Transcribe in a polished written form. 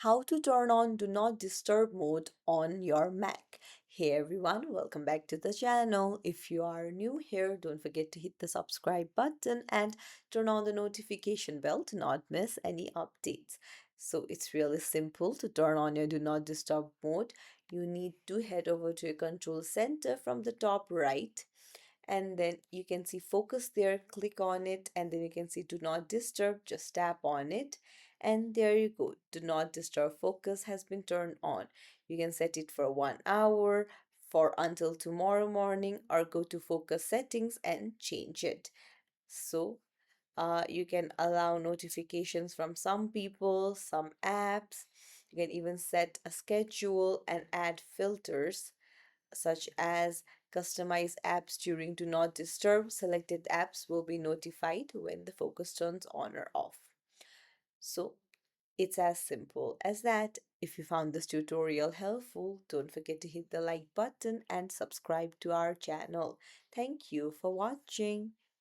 how to turn on Do Not Disturb mode on your Mac. Hey everyone, welcome back to the channel. If you are new here, don't forget to hit the subscribe button and turn on the notification bell to not miss any updates. So it's really simple to turn on your Do Not Disturb mode. You need to head over to your control center from the top right, and then you can see focus there. Click on it, and then you can see do not disturb. Just tap on it, and there you go. Do not disturb focus has been turned on. You can set it for 1 hour, for until tomorrow morning, or go to focus settings and change it. So you can allow notifications from some people, some apps. You can even set a schedule and add filters such as customize apps during do not disturb. Selected apps will be notified when the focus turns on or off. So it's as simple as that. If you found this tutorial helpful, don't forget to hit the like button and subscribe to our channel. Thank you for watching.